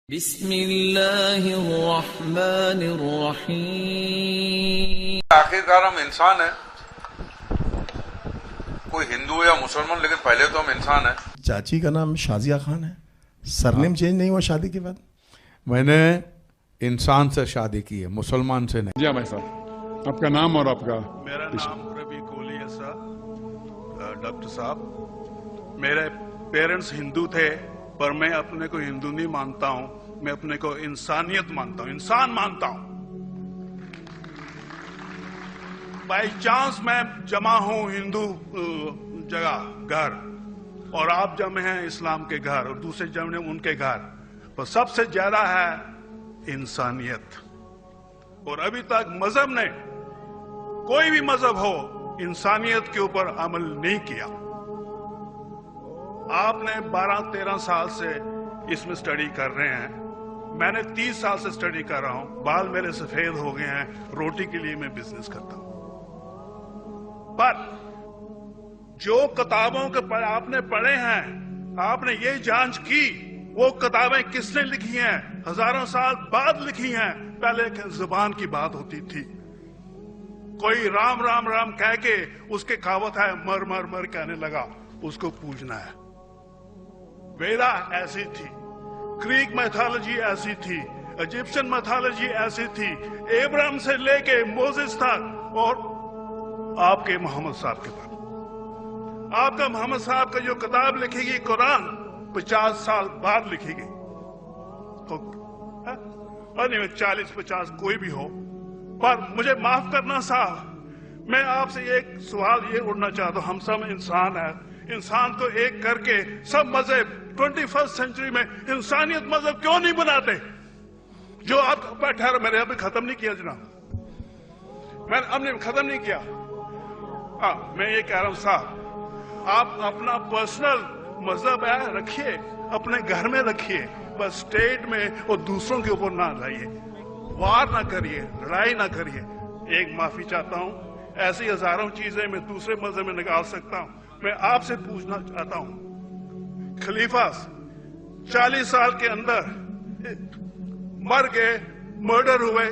بسم اللہ الرحمن الرحیم۔ آخرکار ہم انسان ہیں، کوئی ہندو یا مسلمان، لیکن پہلے تو ہم انسان ہیں۔ چاچی کا نام شازیہ خان ہے، سرنیم چینج نہیں ہوا شادی کے بعد؟ میں نے انسان سے شادی کی ہے، مسلمان سے نہیں۔ جی بھائی صاحب، آپ کا نام اور آپ کا؟ میرا نام ربی کولی ہے سر۔ ڈاکٹر صاحب، میرے پیرنٹس ہندو تھے، پر میں اپنے کو ہندو نہیں مانتا ہوں، میں اپنے کو انسانیت مانتا ہوں، انسان مانتا ہوں۔ بائی چانس میں جمع ہوں ہندو جگہ گھر، اور آپ جمع ہیں اسلام کے گھر، اور دوسرے جمع ہیں ان کے گھر، پر سب سے زیادہ ہے انسانیت۔ اور ابھی تک مذہب نے، کوئی بھی مذہب ہو، انسانیت کے اوپر عمل نہیں کیا۔ آپ نے 12-13 سال سے اس میں سٹڈی کر رہے ہیں، میں نے 30 سال سے سٹڈی کر رہا ہوں، بال میرے سفید ہو گئے ہیں، روٹی کے لیے میں بزنس کرتا ہوں۔ پر جو کتابوں کے آپ نے پڑھے ہیں، آپ نے یہ جانچ کی وہ کتابیں کس نے لکھی ہیں؟ ہزاروں سال بعد لکھی ہیں، پہلے زبان کی بات ہوتی تھی، کوئی رام رام رام کہہ کے اس کے کہاوت ہے مر مر مر کہنے لگا، اس کو پوجنا ہے۔ ویدا ایسی تھی، گریک میتھالوجی ایسی تھی، ایجپشن میتھالوجی ایسی تھی، ابراہیم سے لے کے موسیس تک، اور آپ کے محمد صاحب کے تک۔ آپ کا محمد صاحب کا جو کتاب لکھی گئی قرآن 50 سال بعد لکھی گئی، اور نہیں 40-50 کوئی بھی ہو۔ پر مجھے معاف کرنا صاحب، میں آپ سے ایک سوال یہ اڑنا چاہتا ہوں، ہم سب انسان ہیں، انسان کو ایک کر کے سب مذہب 21 سینچری میں انسانیت مذہب کیوں نہیں بناتے؟ جو آپ ٹھہرو، میں نے ابھی ختم نہیں کیا جناب، میں نے ختم نہیں کیا۔ میں یہ کہہ رہا ہوں صاحب، آپ اپنا پرسنل مذہب ہے رکھیے، اپنے گھر میں رکھیے، بس اسٹیٹ میں اور دوسروں کے اوپر نہ لائیے، وار نہ کریے، لڑائی نہ کریے۔ ایک معافی چاہتا ہوں، ایسی ہزاروں چیزیں میں دوسرے مذہب میں نکال سکتا ہوں۔ میں آپ سے پوچھنا چاہتا ہوں، خلیفہ 40 سال کے اندر مر گئے، مرڈر ہوئے،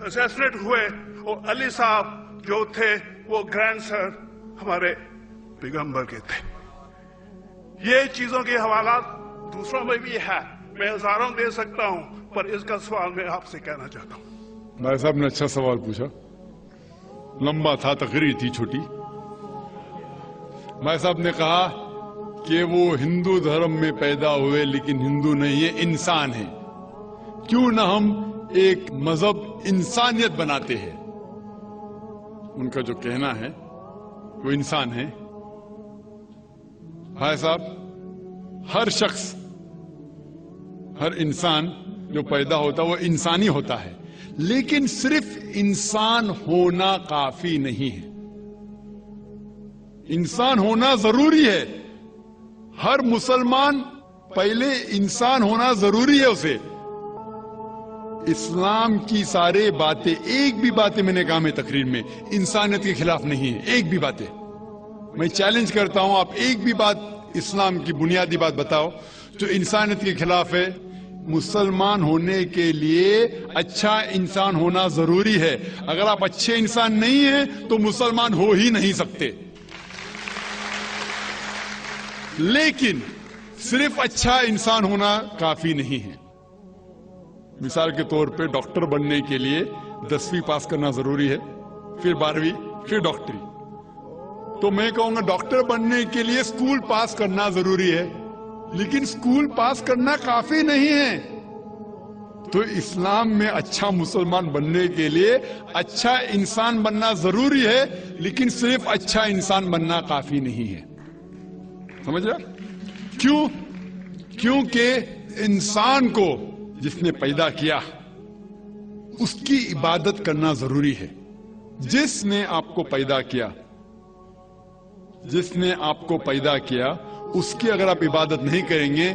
اسیسنیٹ ہوئے، اور علی صاحب جو تھے وہ گرینڈ سر ہمارے پیغمبر کے تھے۔ یہ چیزوں کے حوالات دوسروں میں بھی ہے، میں ہزاروں دے سکتا ہوں، پر اس کا سوال میں آپ سے کہنا چاہتا ہوں۔ بھائی صاحب نے اچھا سوال پوچھا، لمبا تھا، تقریر تھی چھوٹی۔ بھائی صاحب نے کہا کہ وہ ہندو دھرم میں پیدا ہوئے لیکن ہندو نہیں ہے، انسان ہیں، کیوں نہ ہم ایک مذہب انسانیت بناتے ہیں؟ ان کا جو کہنا ہے وہ انسان ہے۔ بھائی صاحب، ہر شخص، ہر انسان جو پیدا ہوتا ہے وہ انسانی ہوتا ہے، لیکن صرف انسان ہونا کافی نہیں ہے، انسان ہونا ضروری ہے۔ ہر مسلمان پہلے انسان ہونا ضروری ہے اسے۔ اسلام کی سارے باتیں، ایک بھی باتیں میں نے کہا میں تقریر میں انسانیت کے خلاف نہیں ہے، ایک بھی باتیں۔ میں چیلنج کرتا ہوں، آپ ایک بھی بات اسلام کی بنیادی بات بتاؤ جو انسانیت کے خلاف ہے۔ مسلمان ہونے کے لیے اچھا انسان ہونا ضروری ہے، اگر آپ اچھے انسان نہیں ہیں تو مسلمان ہو ہی نہیں سکتے۔ لیکن صرف اچھا انسان ہونا کافی نہیں ہے۔ مثال کے طور پہ ڈاکٹر بننے کے لیے 10ویں پاس کرنا ضروری ہے، پھر 12ویں، پھر ڈاکٹری۔ تو میں کہوں گا ڈاکٹر بننے کے لیے اسکول پاس کرنا ضروری ہے، لیکن اسکول پاس کرنا کافی نہیں ہے۔ تو اسلام میں اچھا مسلمان بننے کے لیے اچھا انسان بننا ضروری ہے، لیکن صرف اچھا انسان بننا کافی نہیں ہے۔ سمجھ رہا؟ کیوں؟ کیونکہ انسان کو جس نے پیدا کیا اس کی عبادت کرنا ضروری ہے۔ جس نے آپ کو پیدا کیا، جس نے آپ کو پیدا کیا، اس کی اگر آپ عبادت نہیں کریں گے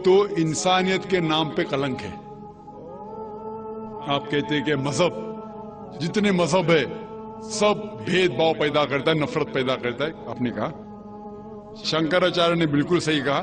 تو انسانیت کے نام پہ کلنک ہے۔ آپ کہتے ہیں کہ مذہب، جتنے مذہب ہے سب بھید بھاؤ پیدا کرتا ہے، نفرت پیدا کرتا ہے۔ آپ نے کہا، شنکراچاریہ نے بالکل صحیح کہا،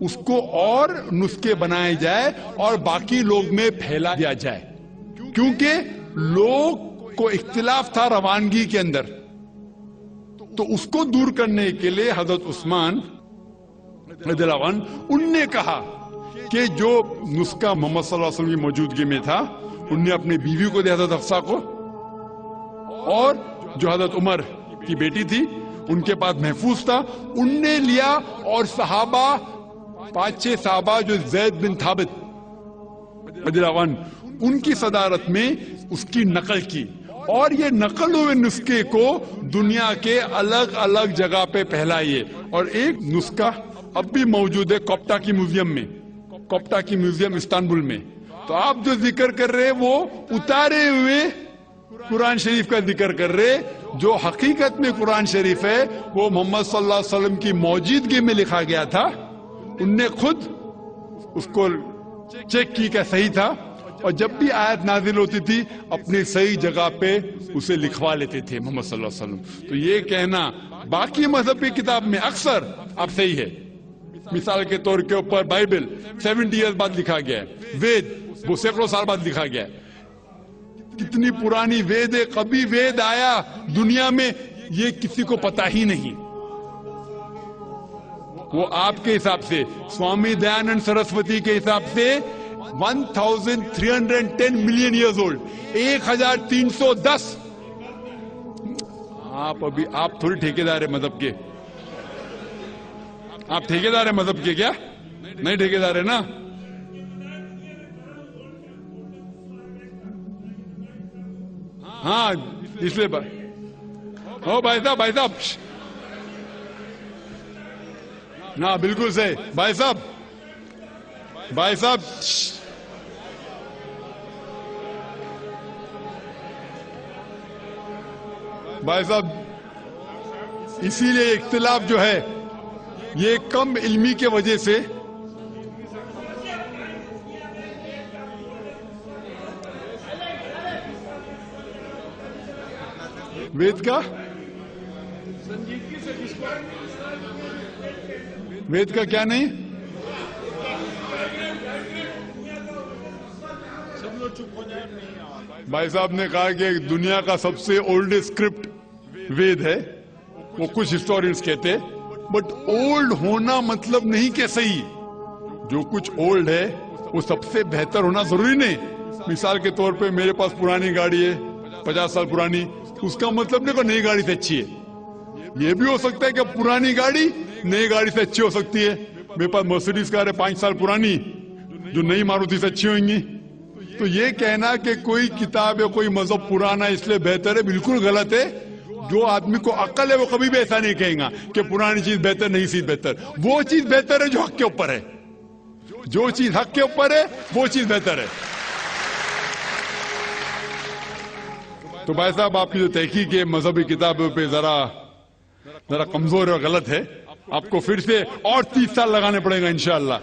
اس کو اور نسخے بنائے جائے اور باقی لوگ میں پھیلا دیا جائے، کیونکہ لوگ کو اختلاف تھا روانگی کے اندر، تو اس کو دور کرنے کے لیے حضرت عثمان رضی اللہ عنہ ان نے کہا کہ جو نسخہ محمد صلی اللہ علیہ وسلم کی موجودگی میں تھا ان نے اپنی بیوی کو دیا حضرت حفصہ کو، اور جو حضرت عمر کی بیٹی تھی ان کے پاس محفوظ تھا ان نے لیا، اور صحابہ 5-6 صحابہ جو زید بن ثابت رضی اللہ عنہ ان کی صدارت میں اس کی نقل کی، اور یہ نقل ہوئے نسخے کو دنیا کے الگ الگ جگہ پہ پھیلائیے، اور ایک نسخہ اب بھی موجود ہے کوپٹا کی میوزیم میں، کوپٹا کی میوزیم استنبول میں۔ تو آپ جو ذکر کر رہے وہ اتارے ہوئے قرآن شریف کا ذکر کر رہے، جو حقیقت میں قرآن شریف ہے وہ محمد صلی اللہ علیہ وسلم کی موجودگی میں لکھا گیا تھا، ان نے خود اس کو چیک کی کہ صحیح تھا، اور جب بھی آیت نازل ہوتی تھی اپنی صحیح جگہ پہ اسے لکھوا لیتے تھے محمد صلی اللہ علیہ وسلم۔ تو یہ کہنا باقی مذہب کی کتاب میں اکثر اب صحیح ہے، مثال کے طور کے اوپر بائبل 70 ایئرز بعد لکھا گیا ہے، وید وہ سینکڑوں سال بعد لکھا گیا ہے، کتنی پرانی وید ہے، کبھی وید آیا دنیا میں یہ کسی کو پتا ہی نہیں۔ وہ آپ کے حساب سے سوامی دیانند سرسوتی کے حساب سے 1310 ملین ایئرز اولڈ، 1310۔ آپ تھوڑی ٹھیکیدار ہے مذہب کے، آپ ٹھیکیدار ہے مذہب کے کیا؟ نہیں ٹھیکیدار ہے نا؟ ہاں اس لیے بھائی صاحب نا بالکل صحیح، بھائی صاحب اسی لیے اختلاف جو ہے یہ کم علمی کے وجہ سے وید کا کیا نہیں؟ بھائی صاحب نے کہا کہ دنیا کا سب سے اولڈسٹ اسکرپٹ وید ہے، وہ کچھ ہسٹورینز کہتے، بٹ اولڈ ہونا مطلب نہیں کہ صحیح، جو کچھ اولڈ ہے وہ سب سے بہتر ہونا ضروری نہیں۔ مثال کے طور پہ میرے پاس پرانی گاڑی ہے 50 سال پرانی، اس کا مطلب نہیں کہ نئی گاڑی سے اچھی ہے، یہ بھی ہو سکتا ہے کہ پرانی گاڑی نئی گاڑی سے اچھی ہو سکتی ہے۔ میرے پاس مرسیڈیز کار ہے 5 سال پرانی جو نئی ماروتی سے اچھی ہوئیں گی۔ تو یہ کہنا کہ کوئی کتاب یا کوئی مذہب پرانا اس لیے بہتر ہے بالکل غلط ہے۔ جو آدمی کو عقل ہے وہ کبھی بھی ایسا نہیں کہیں گا کہ پرانی چیز بہتر نئی چیز بہتر، وہ چیز بہتر ہے جو حق کے اوپر ہے، جو چیز حق کے اوپر ہے وہ چیز بہتر ہے۔ تو بھائی صاحب آپ کی جو تحقیق ہے مذہبی کتابوں پہ ذرا کمزور اور غلط ہے، آپ کو پھر سے اور 30 سال لگانے پڑیں گا انشاءاللہ۔